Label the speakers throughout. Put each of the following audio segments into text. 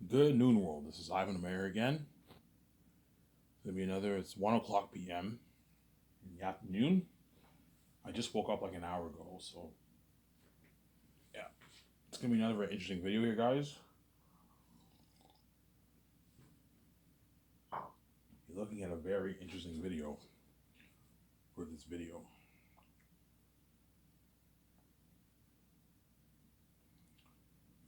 Speaker 1: Good noon world. This is Ivan the Mayor again. It's gonna be another. It's 1 o'clock p.m. in the afternoon. I just woke up like an hour ago, so yeah, it's gonna be another very interesting video here, guys. You're looking at a very interesting video for this video.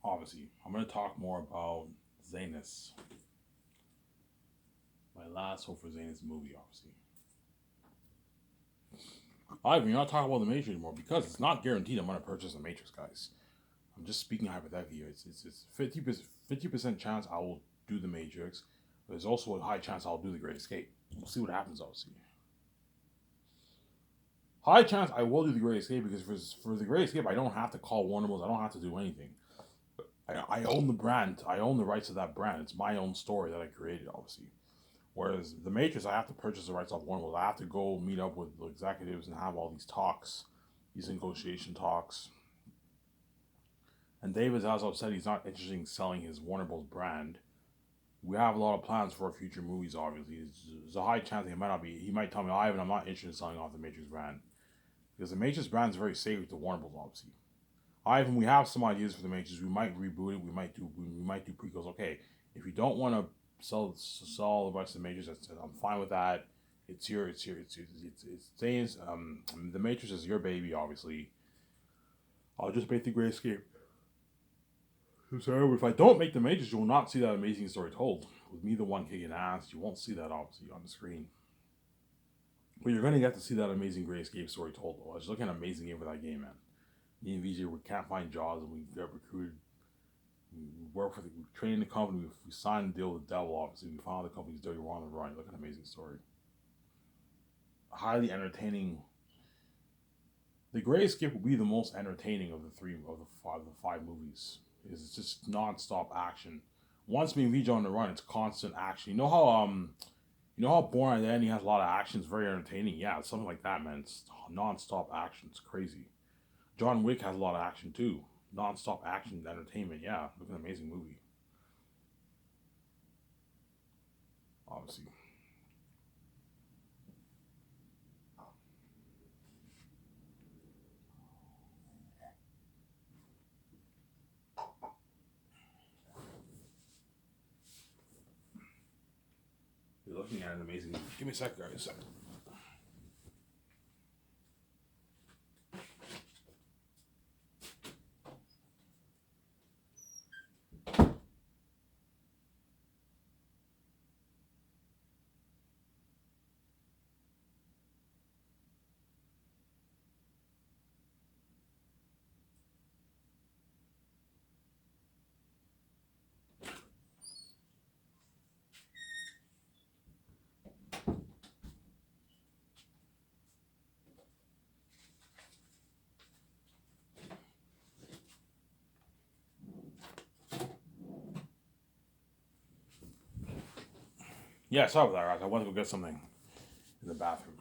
Speaker 1: Obviously, I'm gonna talk more about Zanus, my last hope for Zanus movie. Obviously, Ivan, you're not talking about the Matrix anymore because it's not guaranteed I'm gonna purchase the Matrix, guys. I'm just speaking hypothetically. It's 50% chance I will do the Matrix. But there's also a high chance I'll do the Great Escape. We'll see what happens. Obviously, high chance I will do the Great Escape because for the Great Escape I don't have to call Warner Bros. I don't have to do anything. I own the brand. I own the rights to that brand. It's my own story that I created. Obviously. Whereas the Matrix, I have to purchase the rights off Warner Bros. I have to go meet up with the executives and have all these talks, these negotiation talks. And David Zaslav said he's not interested in selling his Warner Bros. Brand. We have a lot of plans for our future movies. Obviously, there's a high chance he might not be. He might tell me, "Ivan, I'm not interested in selling off the Matrix brand because the Matrix brand is very sacred to Warner Bros. Obviously, Ivan, we have some ideas for the Matrix. We might reboot it. We might do prequels. Okay, if you don't want to sell the rest of the Matrix, I'm fine with that. It's Zane's. The Matrix is your baby. Obviously, I'll just make the Great Escape. So if I don't make the Matrix, you will not see that amazing story told. With me, the one kicking ass, you won't see that obviously on the screen. But you're gonna get to see that amazing Great Escape story told. Though. I was looking at an amazing game for that game, man. Me and VJ, we can't find jobs, and we get recruited. We work for we train in the company. We signed a deal with the devil. Obviously, we found the company's dirty. We're on the run. Look at an amazing story. Highly entertaining. The Great Escape will be the most entertaining of the five movies. It's just non-stop action. Once being VJ on the run, it's constant action. You know how Born Identity has a lot of action. It's very entertaining. Yeah, it's something like that, man. It's non-stop action. It's crazy. John Wick has a lot of action too. Non-stop action entertainment. Yeah, look at an amazing movie. Obviously, you're looking at an amazing. Give me a sec, guys. A sec. Yeah, sorry about that, guys. I went to go get something in the bathroom.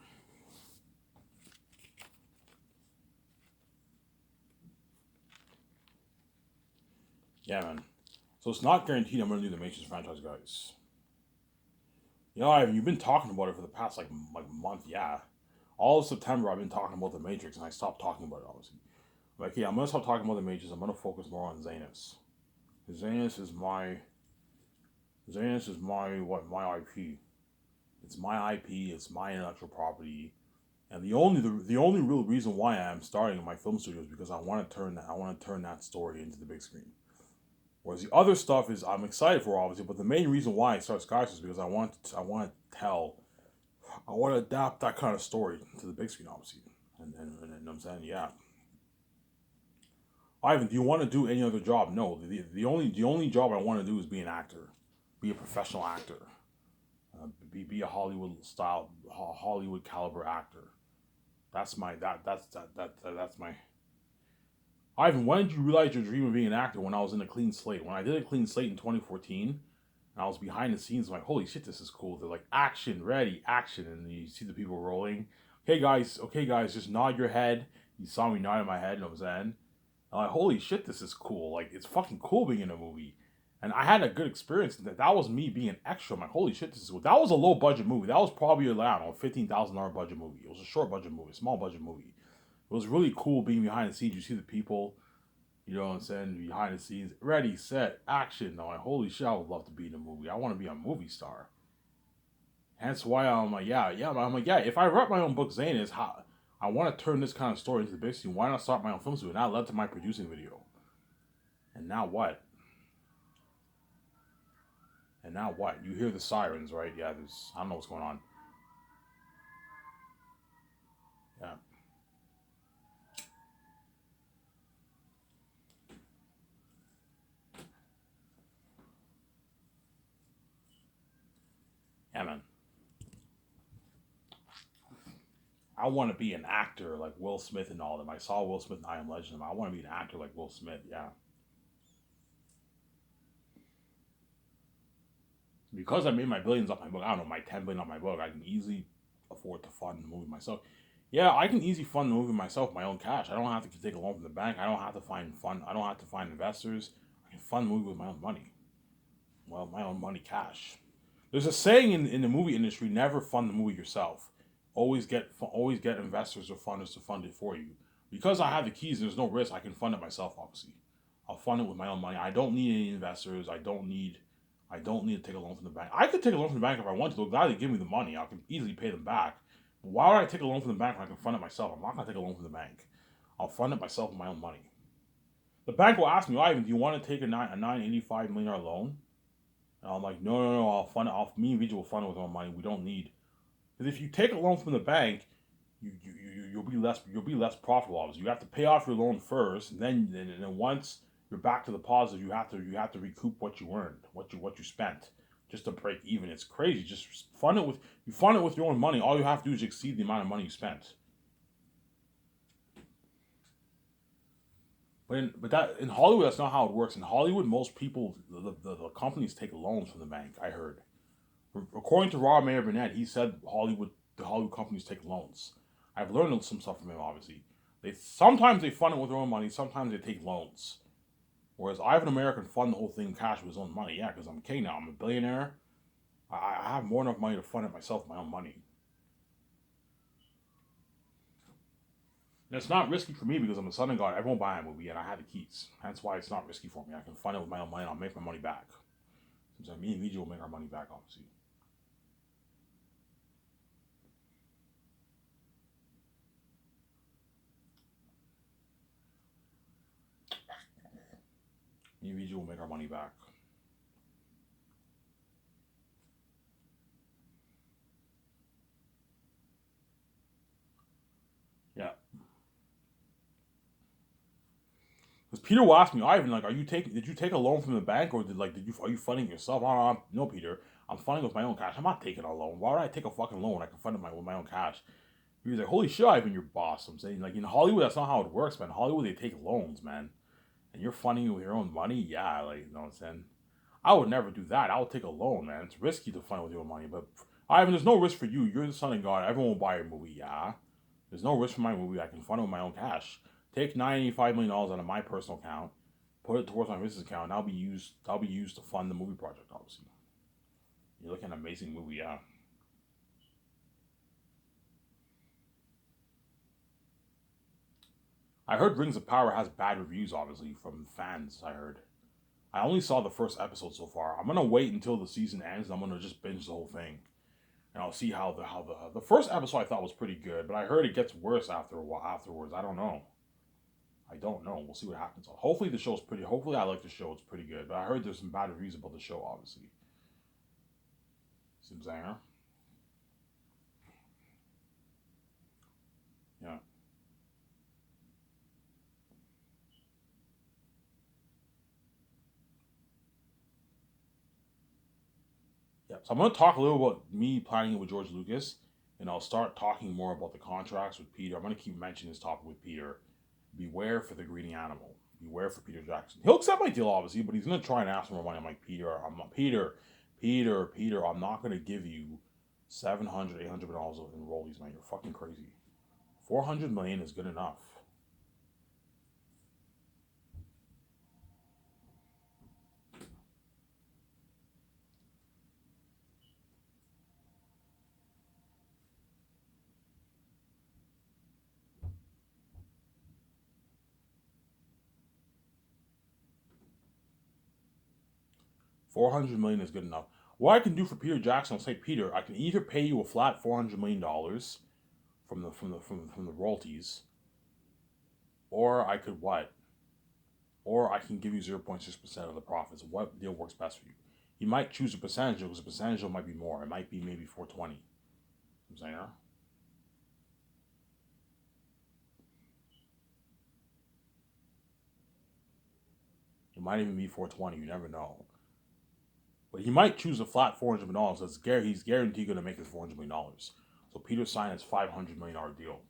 Speaker 1: Yeah, man. So it's not guaranteed I'm gonna do the Matrix franchise, guys. You've been talking about it for the past like month. Yeah, all of September I've been talking about the Matrix, and I stopped talking about it. Obviously, like yeah, I'm gonna stop talking about the Matrix. I'm gonna focus more on Zanus. Zanus is my my IP. It's my IP. It's my intellectual property. And the only real reason why I'm starting my film studio is because I want to turn that story into the big screen. Whereas the other stuff is I'm excited for obviously, but the main reason why I start Skies is because I want to adapt that kind of story to the big screen obviously, and I'm saying yeah. Ivan, do you want to do any other job? No, the only job I want to do is be an actor, be a professional actor, be a Hollywood caliber actor. That's my Ivan, when did you realize your dream of being an actor? When I was in a clean slate. When I did a clean slate in 2014, and I was behind the scenes, I'm like, holy shit, this is cool. They're like, action, ready, action. And you see the people rolling. Okay, guys, just nod your head. You saw me nodding my head, and I was saying, I'm like, holy shit, this is cool. Like, it's fucking cool being in a movie. And I had a good experience. That was me being an extra. I'm like, holy shit, this is good. That was a low budget movie. That was probably I don't know, $15,000 budget movie. It was a short budget movie, small budget movie. It was really cool being behind the scenes. You see the people, you know what I'm saying, behind the scenes, ready, set, action. I'm like, holy shit, I would love to be in a movie. I want to be a movie star. Hence why I'm like, yeah. I'm like, yeah. If I write my own book, Zane is how I want to turn this kind of story into the big scene. Why not start my own film studio? And that led to my producing video. And now what? And now what? You hear the sirens, right? Yeah, I don't know what's going on. Yeah. Yeah, man. I want to be an actor like Will Smith and all of them. I saw Will Smith in I Am Legend. I want to be an actor like Will Smith. Yeah. Because I made my billions off my book, I don't know, my 10 billion off my book, I can easily afford to fund the movie myself. Yeah, I can easily fund the movie myself, my own cash. I don't have to take a loan from the bank. I don't have to find fund. I don't have to find investors. I can fund the movie with my own money. Well, my own money, cash. There's a saying in the movie industry: never fund the movie yourself. Always get investors or funders to fund it for you. Because I have the keys, there's no risk. I can fund it myself. Obviously, I'll fund it with my own money. I don't need any investors. I don't need to take a loan from the bank. I could take a loan from the bank if I want to. They'll gladly give me the money. I can easily pay them back. But why would I take a loan from the bank when I can fund it myself? I'm not gonna take a loan from the bank. I'll fund it myself with my own money. The bank will ask me, Ivan, do you want to take a $985 million loan? And I'm like, no, I'll fund it. Me and Vijay will fund it with our money. We don't need. Because if you take a loan from the bank, you'll be less profitable. Obviously, you have to pay off your loan first, and then once you're back to the positive, you have to recoup what you earned, what you spent, just to break even. It's crazy. Just fund it with your own money. All you have to do is exceed the amount of money you spent. But that in Hollywood, that's not how it works. In Hollywood, most people, the companies take loans from the bank. I heard. According to Rob Mayer Burnett, he said the Hollywood companies take loans. I've learned some stuff from him. Obviously, sometimes they fund it with their own money. Sometimes they take loans. Whereas I have an American fund the whole thing cash with his own money. Yeah, because I'm king now. I'm a billionaire. I have more than enough money to fund it myself with my own money. And it's not risky for me because I'm a son of God. Everyone will buy a movie and I have the keys. That's why it's not risky for me. I can fund it with my own money and I'll make my money back. So me and Vijay will make our money back, obviously. Me and Vijay will make our money back. Yeah. Because Peter will ask me, Ivan, like, did you take a loan from the bank or are you funding yourself? No, Peter, I'm funding with my own cash. I'm not taking a loan. Why would I take a fucking loan when I can fund it with my own cash? He was like, holy shit, Ivan, you're boss. I'm saying, like, in Hollywood, that's not how it works, man. In Hollywood, they take loans, man. And you're funding it with your own money? Yeah, like, you know what I'm saying? I would never do that. I would take a loan, man. It's risky to fund it with your own money. But, Ivan, there's no risk for you. You're the son of God. Everyone will buy your movie, yeah. There's no risk for my movie. I can fund it with my own cash. Take $95 million out of my personal account, put it towards my business account, and that'll be used to fund the movie project, obviously. You're looking at an amazing movie, yeah. I heard Rings of Power has bad reviews, obviously, from fans, I heard. I only saw the first episode so far. I'm gonna wait until the season ends and I'm gonna just binge the whole thing. And I'll see how the first episode I thought was pretty good, but I heard it gets worse after a while afterwards. I don't know. I don't know. We'll see what happens. Hopefully the show's pretty. Hopefully I like the show. It's pretty good. But I heard there's some bad reviews about the show. Obviously, seems like, huh? Yeah, yeah. So I'm gonna talk a little about me planning it with George Lucas, and I'll start talking more about the contracts with Peter. I'm gonna keep mentioning this topic with Peter. Beware for the greedy animal. Beware for Peter Jackson. He'll accept my deal, obviously, but he's gonna try and ask for more money. I'm like, Peter. I'm not gonna give you 700, $800 in rollies, man. You're fucking crazy. 400 million is good enough. $400 million is good enough. What I can do for Peter Jackson, I'll say, Peter, I can either pay you a flat $400 million from the royalties, or I could what? Or I can give you 0.6% of the profits. What deal works best for you? You might choose a percentage because a percentage might be more. It might be maybe 420. I'm saying, huh? It might even be 420. You never know. But he might choose a flat $400 million. So he's guaranteed going to make his $400 million. So Peter signed his $500 million deal.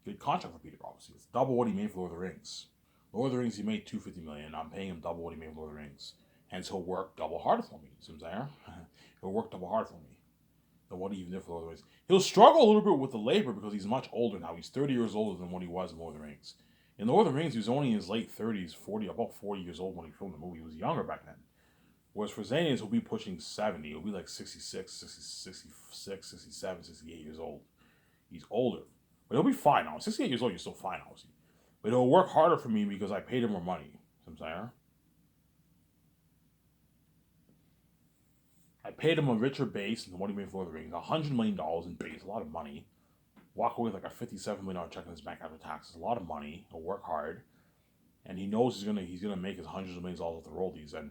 Speaker 1: Good contract for Peter, obviously. It's double what he made for Lord of the Rings. Lord of the Rings, he made $250 million. I'm paying him double what he made for Lord of the Rings. Hence, he'll work double harder for me. See what I'm saying? He'll work double hard for me than what he even did for Lord of the Rings. He'll struggle a little bit with the labor because he's much older now. He's 30 years older than what he was in Lord of the Rings. In Lord of the Rings, he was only in his late 30s, about 40 years old when he filmed the movie. He was younger back then. Whereas for Xanians, he'll be pushing 70. He'll be like 66, 66, 67, 68 years old. He's older. But he'll be fine now. 68 years old, you're still fine, obviously. But he'll work harder for me because I paid him more money. You know what I'm saying? I paid him a richer base than what he made for the Rings. $100 million in base, a lot of money. Walk away with like a $57 million check in his bank after taxes, a lot of money. He'll work hard, and he knows he's gonna make his hundreds of millions of dollars with the royalties, and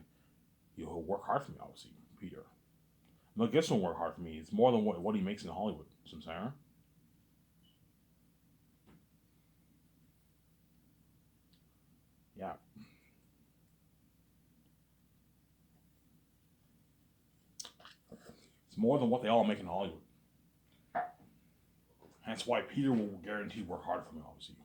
Speaker 1: he'll work hard for me, obviously, Peter. Mel Gibson will work hard for me. It's more than what he makes in Hollywood. You know what I'm saying? Yeah. It's more than what they all make in Hollywood. That's why Peter will guarantee work hard for me, obviously.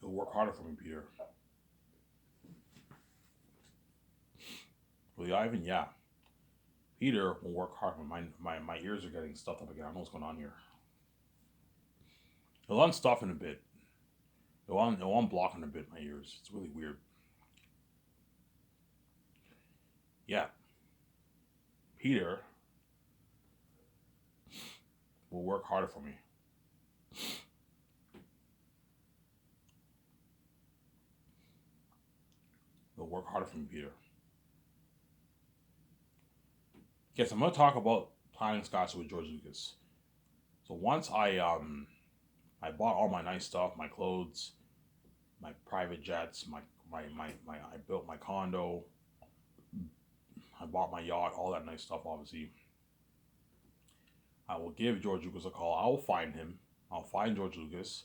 Speaker 1: He'll work harder for me, Peter. Well, Ivan, yeah. Peter will work hard. My ears are getting stuffed up again. I don't know what's going on here. He'll unstuff in a bit. He'll unblock in a bit my ears. It's really weird. Yeah. Peter will work harder for me. He'll work harder for me, Peter. Yes, I'm going to talk about planning skies with George Lucas. So once I bought all my nice stuff, my clothes, my private jets, I built my condo, I bought my yacht, all that nice stuff, obviously. I will give George Lucas a call. I will find him. I'll find George Lucas,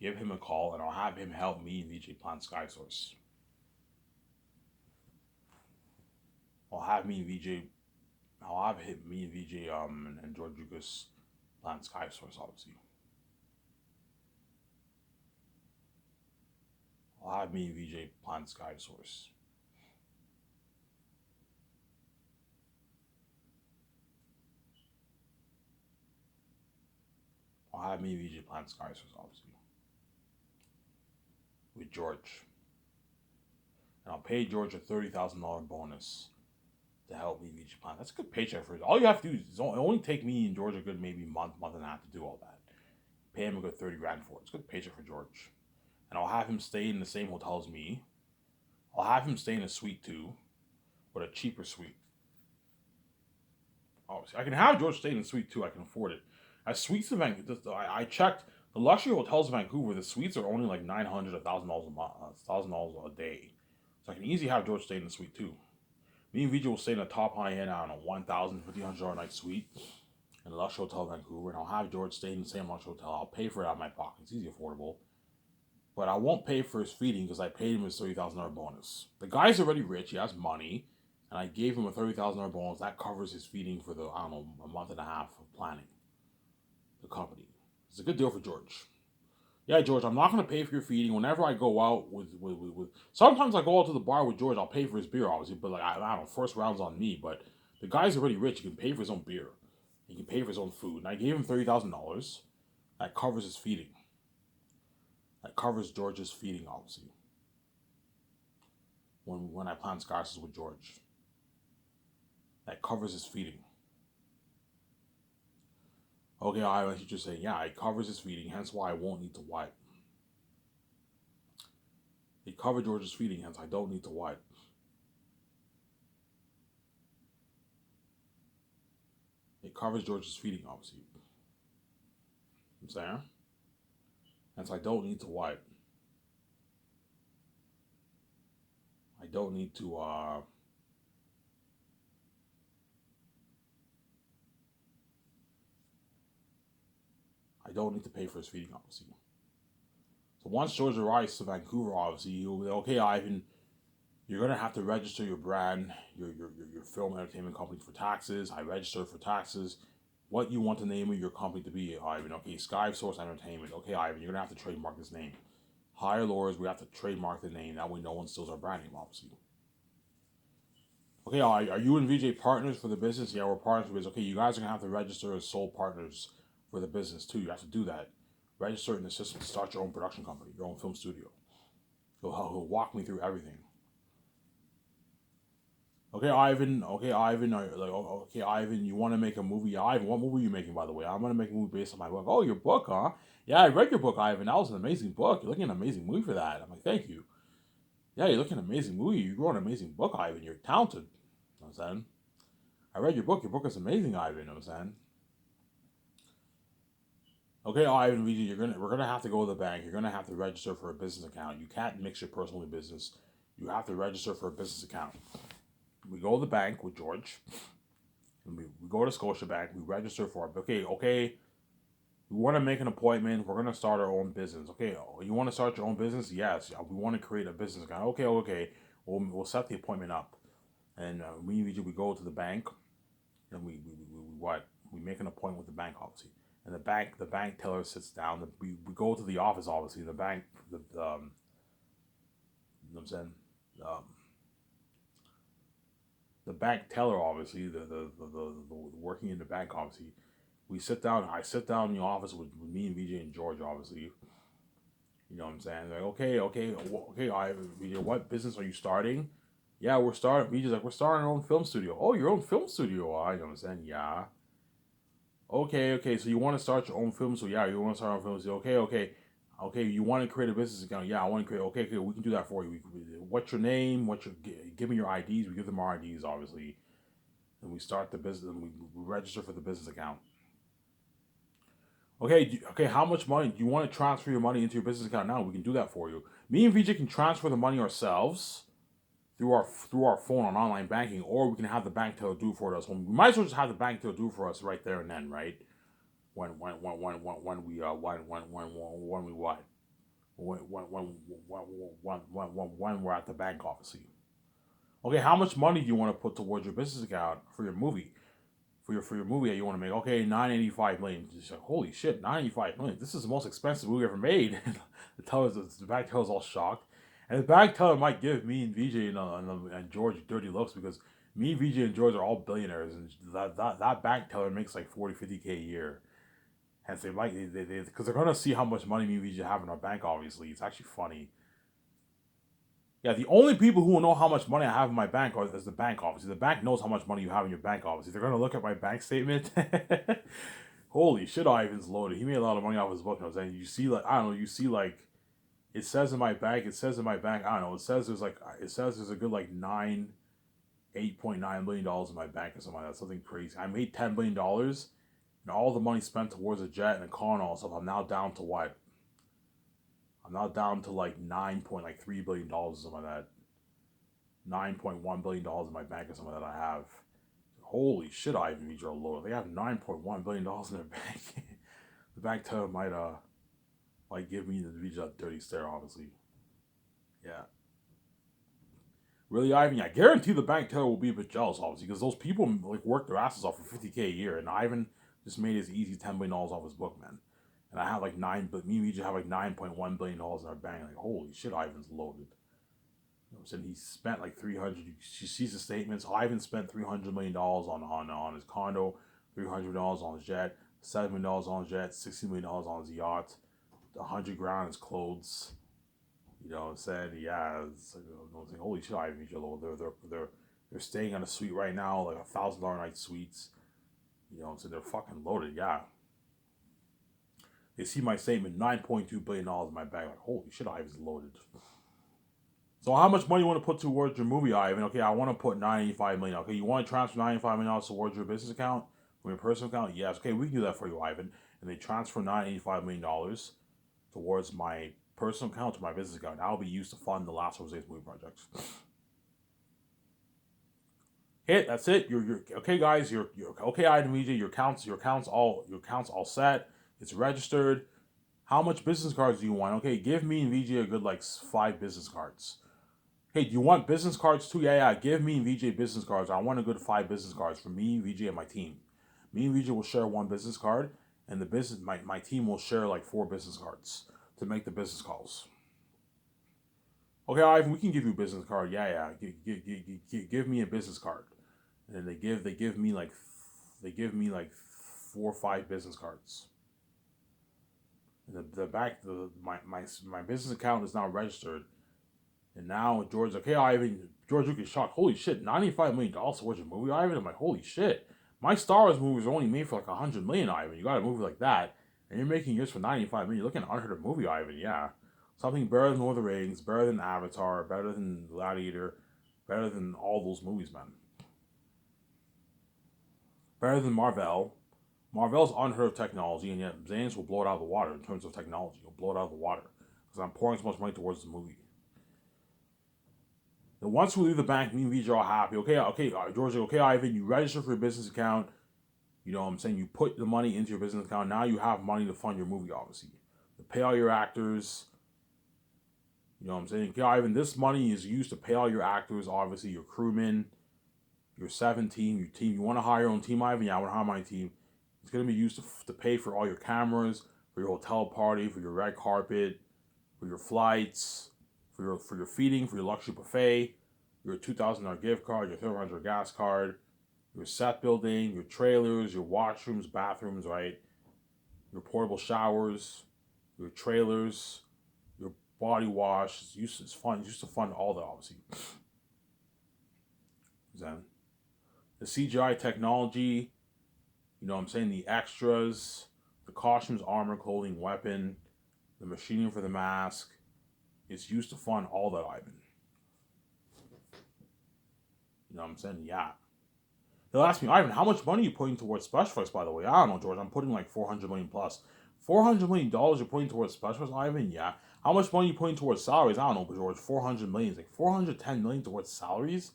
Speaker 1: give him a call, and I'll have him help me and VJ plan Sky Source. I'll have me and VJ. I'll have him, me and VJ and George Lucas plan Sky Source, obviously. I'll have me and VJ plan Sky Source. I'll have me and VJ plan Sky Source, obviously. With George. And I'll pay George a $30,000 bonus to help me VJ plan. That's a good paycheck for it. All you have to do is only take me and George a good maybe month and a half to do all that. Pay him a good 30 grand for it. It's a good paycheck for George. And I'll have him stay in the same hotel as me. I'll have him stay in a suite too, but a cheaper suite. Obviously, I can have George stay in a suite too. I can afford it. As suites in Vancouver, I checked the luxury hotels in Vancouver. The suites are only like $900, $1,000 a month, $1,000 a day. So I can easily have George stay in the suite too. Me and Vijay will stay in a top high end, I don't know, $1,000, $1,500 night suite in a luxury hotel in Vancouver, and I'll have George stay in the same luxury hotel. I'll pay for it out of my pocket. It's easy, affordable. But I won't pay for his feeding because I paid him his $30,000 bonus. The guy's already rich. He has money. And I gave him a $30,000 bonus. That covers his feeding for the, I don't know, a month and a half of planning the company. It's a good deal for George. Yeah, George, I'm not going to pay for your feeding. Whenever I go out with sometimes I go out to the bar with George, I'll pay for his beer, obviously. But, like, I don't know, first round's on me. But the guy's already rich. He can pay for his own beer. He can pay for his own food. And I gave him $30,000. That covers his feeding. That covers George's feeding, obviously. When I plan Skyses with George. That covers his feeding. Okay, I should just say, yeah, it covers his feeding, hence why I won't need to wipe. It covered George's feeding, hence I don't need to wipe. It covers George's feeding, obviously. I'm saying? Hence I don't need to wipe. I don't need to I don't need to pay for his feeding, obviously. So once George arrives to Vancouver, obviously, he'll be like, okay, Ivan, you're gonna have to register your brand, your film entertainment company for taxes. I register for taxes. What you want the name of your company to be, Ivan? Okay, Sky Source Entertainment. Okay, Ivan, you're gonna have to trademark this name. Higher lowers, we have to trademark the name. That way, no one steals our brand name, obviously. Okay, are you and VJ partners for the business? Yeah, we're partners for business. Okay, you guys are gonna have to register as sole partners for the business too. You have to do that. Register in the system. Start your own production company, your own film studio. He'll walk me through everything. Okay, Ivan. Okay, Ivan. Okay, Ivan. You want to make a movie? Yeah, Ivan, what movie are you making, by the way? I'm gonna make a movie based on my book. Oh, your book, huh? Yeah, I read your book, Ivan. That was an amazing book. You're looking at an amazing movie for that. I'm like, thank you. Yeah, you're looking at an amazing movie. You wrote an amazing book, Ivan. You're talented. You know what I'm saying? I read your book. Your book is amazing, Ivan. You know what I'm saying? Okay, Ivan, we're gonna have to go to the bank. You're gonna have to register for a business account. You can't mix your personal and business. You have to register for a business account. We go to the bank with George. And we go to Scotiabank. We register for it. Okay. We want to make an appointment. We're gonna start our own business. Okay, you want to start your own business? Yes. We want to create a business account. Okay. We'll set the appointment up, and we go to the bank, and we what? We make an appointment with the bank, obviously. And the bank teller sits down. We go to the office, obviously. The bank, you know what I'm saying, um, the bank teller, obviously, the working in the bank, obviously. We sit down. I sit down in the office with me and VJ and George, obviously. You know what I'm saying? Like, okay. VJ, what business are you starting? Yeah, we're starting. VJ's like, we're starting our own film studio. Oh, your own film studio? You know what I'm saying? Yeah. Okay. So you want to start your own film studio? Yeah, you want to start your own film studio? Okay. You want to create a business account? Yeah, I want to create. Okay. We can do that for you. What's your name? Give me your IDs. We give them our IDs, obviously, and we start the business. And we register for the business account. Okay. How much money do you want to transfer your money into your business account now? We can do that for you. Me and VJ can transfer the money ourselves through our phone on online banking, or we can have the bank teller do it for us. We might as well just have the bank teller do it for us right there and then, right? When we when we what when we're at the bank, obviously. Okay, how much money do you want to put towards your business account for your movie? For your movie that you want to make. Okay, 985 million. Just like, holy shit, 985 million. This is the most expensive movie ever made. The bank teller's all shocked, and the bank teller might give me and VJ and George dirty looks because me, VJ, and George are all billionaires, and that bank teller makes like 40-50K a year. Hence, they might because they're gonna see how much money me and VJ have in our bank. Obviously, it's actually funny. Yeah, the only people who will know how much money I have in my bank is the bank, obviously. The bank knows how much money you have in your bank, obviously. They're going to look at my bank statement. Holy shit, Ivan's loaded. He made a lot of money off his book. I was saying, you see, like, I don't know, it says in my bank, I don't know, it says there's a good, like, $8.9 million in my bank or something like that. Something crazy. I made $10 billion, and all the money spent towards a jet and a car and all stuff. I'm now down to what? I'm now down to like $9.3 billion or something like that. $9.1 billion in my bank or something that I have. Holy shit, Ivan Vijay Lord. They have $9.1 billion in their bank. The bank teller might give me the Vijay dirty stare, honestly. Yeah. Really, Ivan, I guarantee the bank teller will be a bit jealous, obviously, because those people like work their asses off for 50K a year, and Ivan just made his easy $10 billion off his book, man. And I have like but me and Vijay have like $9.1 billion in our bank. Like, holy shit, Ivan's loaded. You know what I'm saying? He spent like 300. She sees the statements. Ivan spent $300 million on his condo, $300 on his jet, $7 million on his jet, $60 million on his yacht, $100,000 on his clothes. You know what I'm saying? Yeah, it's like, I'm saying, holy shit, Ivan Jello. They're staying on a suite right now, like $1,000 night suites. You know what I'm saying? They're fucking loaded. Yeah. They see my statement, $9.2 billion in my bag. Like, holy shit, Ivan's loaded. So how much money you want to put towards your movie, Ivan? Okay, I want to put $95 million. Okay, you want to transfer $95 million towards your business account from your personal account? Yes. Okay, we can do that for you, Ivan. And they transfer $985 million towards my personal account to my business account. That will be used to fund the Last Jose's movie projects. Hit. That's it. You're okay, guys. You're okay, Ivan VJ. Your accounts all set. It's registered. How much business cards do you want? Okay, give me and VJ a good like 5 business cards. Hey, do you want business cards too? Yeah. Give me and VJ business cards. I want a good 5 business cards for me, VJ, and my team. Me and VJ will share 1 business card, and my team will share like 4 business cards to make the business calls. Okay, Ivan, we can give you a business card. Yeah. Give me a business card, and they give me like 4 or 5 business cards. And my business account is now registered. And now George's like, hey, Ivan, George Lucas shocked. Holy shit, $95 million towards your movie, Ivan? I'm like, holy shit. My Star Wars movies are only made for like $100 million, Ivan. You got a movie like that, and you're making yours for $95 million. You're looking at an unheard of movie, Ivan, yeah. Something better than Lord of the Rings, better than Avatar, better than Gladiator, better than all those movies, man. Better than Marvel. Marvel's unheard of technology, and yet Zane's will blow it out of the water in terms of technology. He'll blow it out of the water because I'm pouring so much money towards the movie. And once we leave the bank, me and VJ are all happy. Okay, George, okay, Ivan, you register for your business account. You know what I'm saying? You put the money into your business account. Now you have money to fund your movie, obviously. To pay all your actors. You know what I'm saying? Okay, Ivan, this money is used to pay all your actors, obviously, your crewmen, your 7 team, your team. You want to hire your own team, Ivan? Yeah, I want to hire my team. It's going to be used to pay for all your cameras, for your hotel party, for your red carpet, for your flights, for your feeding, for your luxury buffet, your $2,000 gift card, your $1,300 gas card, your set building, your trailers, your washrooms, bathrooms, right? Your portable showers, your trailers, your body wash. It's used to fund all that, obviously. Then the CGI technology, you know what I'm saying, the extras, the costumes, armor, clothing, weapon, the machining for the mask. It's used to fund all that, Ivan. You know what I'm saying? Yeah. They'll ask me, Ivan, how much money are you putting towards special effects, by the way? I don't know, George. I'm putting like $400 million plus. $400 million you're putting towards special effects, Ivan? Yeah. How much money are you putting towards salaries? I don't know, but George, $400 million. It's like $410 million towards salaries?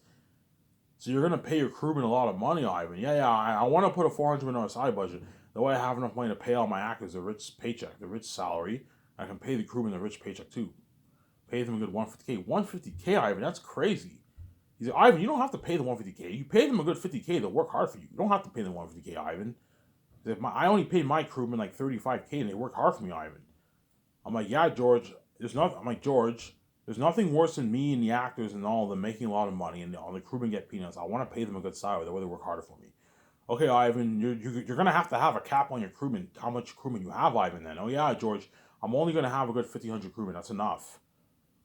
Speaker 1: So you're going to pay your crewmen a lot of money, Ivan. Yeah, I want to put a $400 million salary budget. That way I have enough money to pay all my actors the rich paycheck, the rich salary. I can pay the crewmen the rich paycheck too. Pay them a good $150K. $150K, Ivan, that's crazy. He said, Ivan, you don't have to pay the $150K. You pay them a good $50K. They'll work hard for you. You don't have to pay them $150K, Ivan. I only paid my crewmen like $35K and they work hard for me, Ivan. I'm like, yeah, George. I'm like, George, there's nothing worse than me and the actors and all of them making a lot of money and all the crewmen get peanuts. I want to pay them a good salary. That way they work harder for me. Okay, Ivan, you're going to have a cap on your crewmen, how much crewmen you have, Ivan, then. Oh, yeah, George, I'm only going to have a good 1,500 crewmen. That's enough.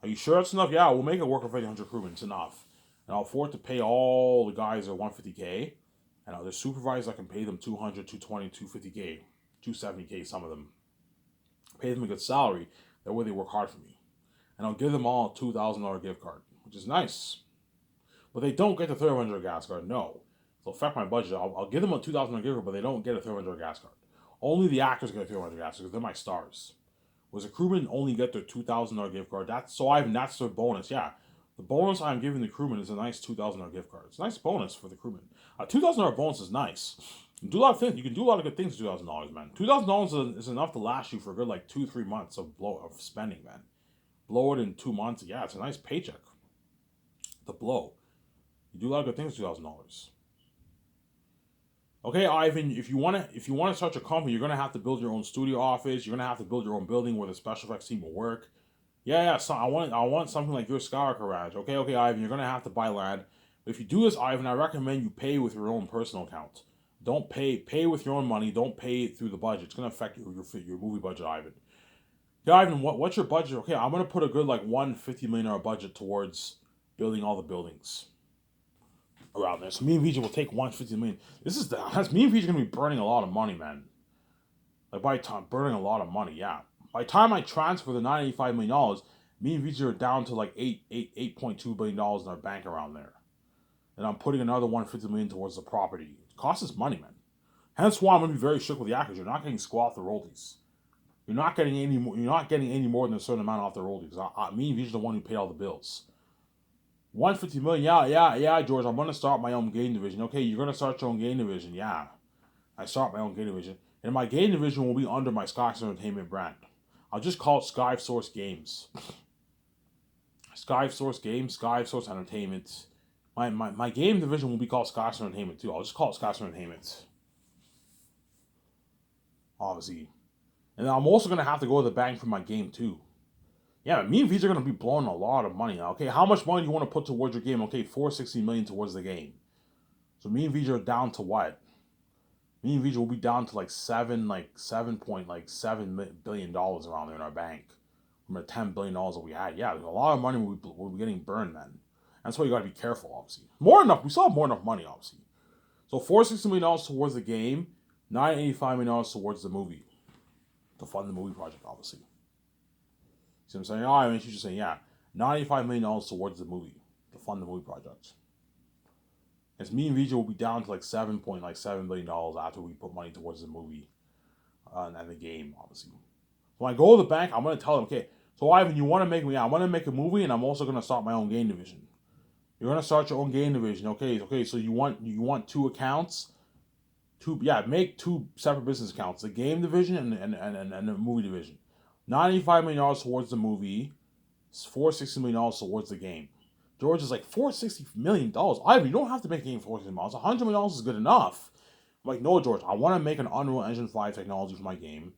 Speaker 1: Are you sure that's enough? Yeah, we'll make it work with 1,500 crewmen. It's enough. And I'll afford to pay all the guys at $150K. And the supervisors, I can pay them $200, $220, $250K, $270K, some of them. Pay them a good salary. That way they work hard for me. And I'll give them all a $2,000 gift card, which is nice. But they don't get the $1,300 gas card, no. It'll affect my budget. I'll give them a $2,000 gift card, but they don't get a $1,300 gas card. Only the actors get a $1,300 gas card because they're my stars. Whereas the crewmen only get their $2,000 gift card. That's their bonus, yeah. The bonus I'm giving the crewmen is a nice $2,000 gift card. It's a nice bonus for the crewmen. A $2,000 bonus is nice. You can do a lot of things. You can do a lot of good things with $2,000, man. $2,000 is enough to last you for a good like 2-3 months of spending, man. Blow it in 2 months. Yeah, it's a nice paycheck to blow. You do a lot of good things with $2,000. Okay, Ivan, if you want to start your company, you're gonna have to build your own studio office. You're gonna have to build your own building where the special effects team will work. Yeah. So I want something like your Skywalker Ranch. Okay, Ivan, you're gonna have to buy land. But if you do this, Ivan, I recommend you pay with your own personal account. Don't pay with your own money. Don't pay through the budget. It's gonna affect your movie budget, Ivan. Yeah, Ivan, what's your budget? Okay, I'm gonna put a good like $150 million budget towards building all the buildings around there. So me and VJ will take $150 million. Me and VJ are gonna be burning a lot of money, man. Like by time burning a lot of money, yeah. By the time I transfer the $985 million, me and Visa are down to like $8.2 billion in our bank around there. And I'm putting another $150 million towards the property. It costs us money, man. Hence why I'm gonna be very strict with the actors. You're not getting squat off the royalties. You're not getting any more. You're not getting any more than a certain amount off the royalties. Me and Visa are the one who paid all the bills. $150 million, yeah, George. I'm gonna start my own game division. Okay, you're gonna start your own game division, yeah. I start my own game division, and my game division will be under my Skysource Entertainment brand. I'll just call it Skysource Games. Skysource Games, Skysource Entertainment. My game division will be called Skysource Entertainment too. I'll just call it Skysource Entertainment. Obviously. And I'm also gonna have to go to the bank for my game too. Yeah, me and Visa are gonna be blowing a lot of money now. Okay, how much money do you want to put towards your game? Okay, $460 million towards the game. So me and Visa are down to what? Me and Visa will be down to like $7.7 billion around there in our bank from the $10 billion that we had. Yeah, there's a lot of money we'll be getting burned then. That's why you gotta be careful, obviously. We still have more enough money, obviously. So $460 million towards the game, $985 million towards the movie. To fund the movie project, obviously. See what I'm saying? I mean, she's just saying, yeah, $95 million towards the movie. To fund the movie project. As me and Vijay will be down to like $7.7 billion after we put money towards the movie and the game, obviously. When I go to the bank, I'm gonna tell them, okay, so Ivan, you want to make me? Yeah, I want to make a movie, and I'm also gonna start my own game division. You're gonna start your own game division, okay. So you want two accounts, make two separate business accounts: the game division and the movie division. $95 million towards the movie, $460 million towards the game. George is like, $460 million? Ivan, you don't have to make a game for $460 million. $100 million is good enough. I'm like, no, George, I want to make an Unreal Engine 5 technology for my game.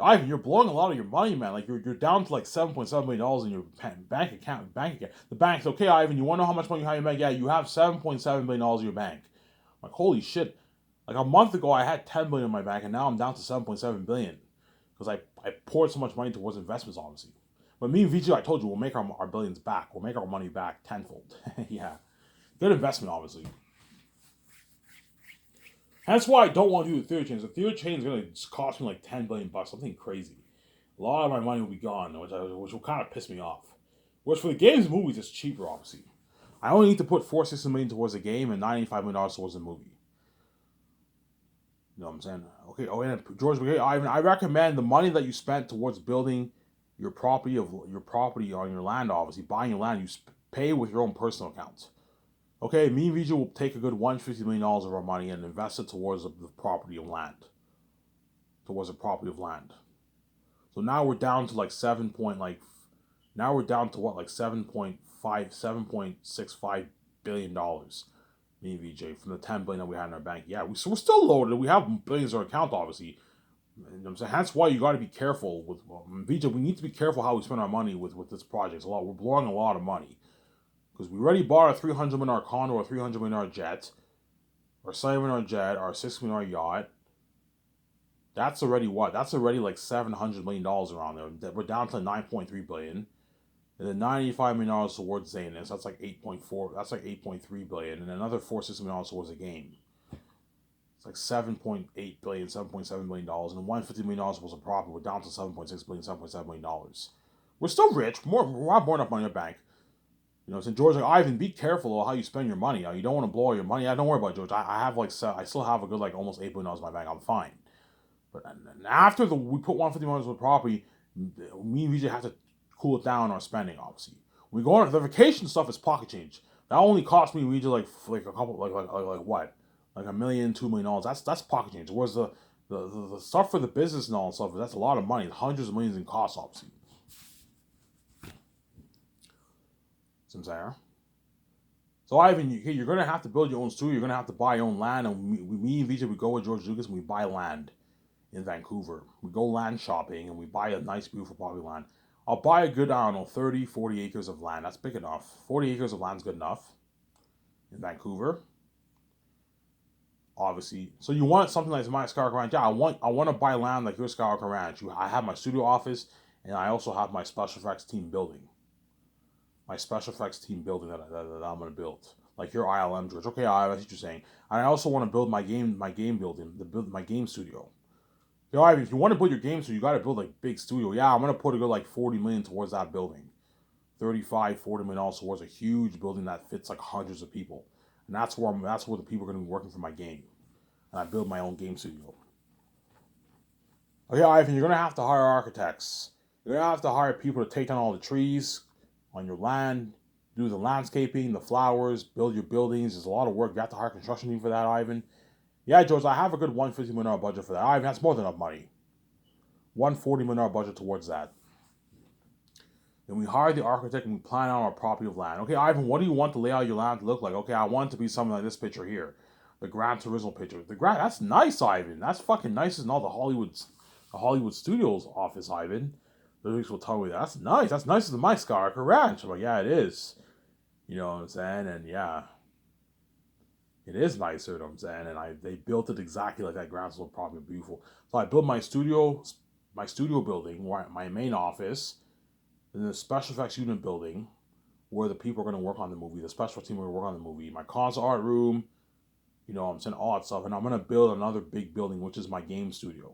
Speaker 1: Ivan, you're blowing a lot of your money, man. Like, you're down to like $7.7 million in your bank account. The bank's, okay, Ivan, you want to know how much money you have in your bank? Yeah, you have $7.7 million in your bank. I'm like, holy shit. Like, a month ago, I had $10 billion in my bank, and now I'm down to $7.7 billion. Because I poured so much money towards investments, obviously. But me and VG, I told you, we'll make our billions back. We'll make our money back tenfold. Yeah. Good investment, obviously. That's why I don't want to do the theory chains. The theory chain is going to cost me like $10 billion, something crazy. A lot of my money will be gone, which will kind of piss me off. Whereas for the games and movies, it's cheaper, obviously. I only need to put $460 million towards the game and $95 million towards the movie. You know what I'm saying? Okay. Oh, and George, I recommend the money that you spent towards building your property on your land, obviously buying your land, you pay with your own personal accounts. Okay, me and Vijay will take a good $150 million of our money and invest it towards the property of land. Towards the property of land. So now we're down to like now we're down to what, like $7.65 billion. Me and VJ from the $10 billion that we had in our bank. Yeah, we're still loaded. We have billions in our account, obviously. You know what I'm saying? That's why you got to be careful with VJ. We need to be careful how we spend our money with this project. It's a lot. We're blowing a lot of money because we already bought a $300 million condo, a $300 million jet, our $7 million jet, our $6 million yacht. That's already what? That's already like $700 million around there. We're down to $9.3 billion. And then $95 million towards Zanus. That's like 8.4. That's like $8.3 billion. And another $460 million towards the game. It's like $7.8 billion, $7.7 billion. And $150 million was a profit. We're down to $7.6 billion, $7.7 billion. We're still rich. We have more enough money in the bank. You know, so George, like, Ivan, be careful of how you spend your money. You don't want to blow all your money. Don't worry about it, George. I still have a good like almost $8 billion in my bank. I'm fine. But after we put $150 million on the property, me and VJ have to cool it down our spending, obviously. When we go on the vacation stuff is pocket change. That only cost me VJ like a couple like what? Like $1 million, $2 million. That's pocket change. Whereas the stuff for the business and all that stuff, that's a lot of money. Hundreds of millions in costs, obviously. See what I'm saying? So Ivan, you're gonna have to build your own studio. You're gonna have to buy your own land. And me and VJ, we go with George Lucas and we buy land in Vancouver. We go land shopping and we buy a nice, beautiful property land. I'll buy a good, 30, 40 acres of land. That's big enough. 40 acres of land's good enough in Vancouver. Obviously. So you want something like my Skywalker Ranch. Yeah, I want to buy land like your Skywalker Ranch. I have my studio office and I also have my special effects team building. My special effects team building that I'm going to build. Like your ILM, George. Okay, I see what you're saying. And I also want to build my game building, my game studio. Yo, Ivan, if you want to build your game, so you got to build like big studio. Yeah, I'm gonna put a good like 40 million towards that building. 35, 40 million dollars towards a huge building that fits like hundreds of people, and that's where the people are gonna be working for my game, and I build my own game studio. Oh yeah, Ivan, you're gonna have to hire architects. You're gonna have to hire people to take down all the trees on your land, do the landscaping, the flowers, build your buildings. There's a lot of work. You have to hire a construction team for that, Ivan. Yeah, George, I have a good $150 million budget for that. Ivan, that's more than enough money. $140 million budget towards that. Then we hire the architect and we plan out our property of land. Okay, Ivan, what do you want the layout of your land to look like? Okay, I want it to be something like this picture here. The Gran Turismo picture. That's nice, Ivan. That's fucking nicer than all the Hollywood Studios office, Ivan. The lyrics will tell me that's nice. That's nicer than my Skyrocket Ranch. I'm like, yeah, it is. You know what I'm saying? And yeah, it is nicer, you know what I'm saying? And they built it exactly like that. Gran Turismo property, beautiful. So I built my studio building, my main office, in the special effects unit building, where the people are going to work on the movie, the special team are going to work on the movie, my console art room, you know, I'm saying all that stuff, and I'm going to build another big building, which is my game studio.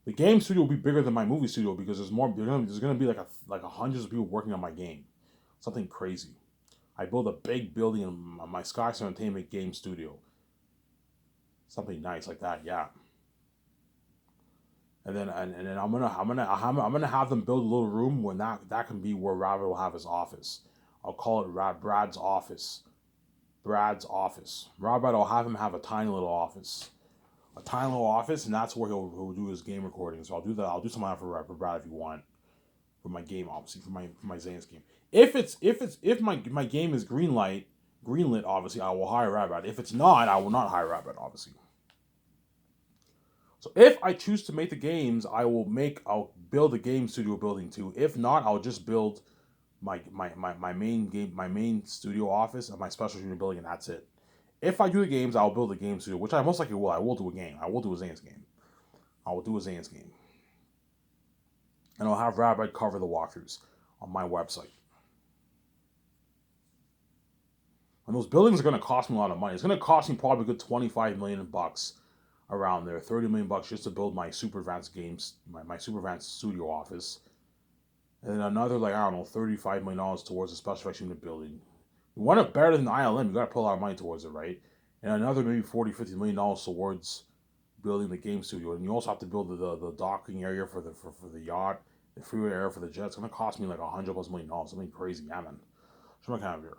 Speaker 1: The game studio will be bigger than my movie studio because there's going to be like hundreds of people working on my game, something crazy. I build a big building in my Sky's Entertainment game studio, something nice like that, yeah. And then I'm gonna have them build a little room when that can be where Rabbit will have his office. I'll call it Brad's office. Brad's office. Rabbit, I'll have him have a tiny little office. A tiny little office, and that's where he'll do his game recording. So I'll do that. I'll do something for Brad if you want. For my game, obviously, for my Zane's game. If my game is greenlit, obviously I will hire Rabbit. If it's not, I will not hire Rabbit, obviously. So if I choose to make the games, I'll build a game studio building too. If not, I'll just build my main studio office and my special studio building, and that's it. If I do the games, I'll build a game studio, which I most likely will. I will do a game. I will do a Zane's game. I will do a Zane's game. And I'll have Rabbit cover the walkthroughs on my website. And those buildings are going to cost me a lot of money. It's going to cost me probably a good $25 million bucks around there, $30 million bucks just to build my super advanced games, my super advanced studio office, and then another like I don't know $35 million towards the special effects unit building. You want it better than the ILM, you got to put a lot of money towards it, right? And another maybe $40-50 million towards building the game studio, and you also have to build the docking area for the yacht, the freeway area for the jet. It's gonna cost me like $100+ million, something crazy, yeah, man. Show my kind of here.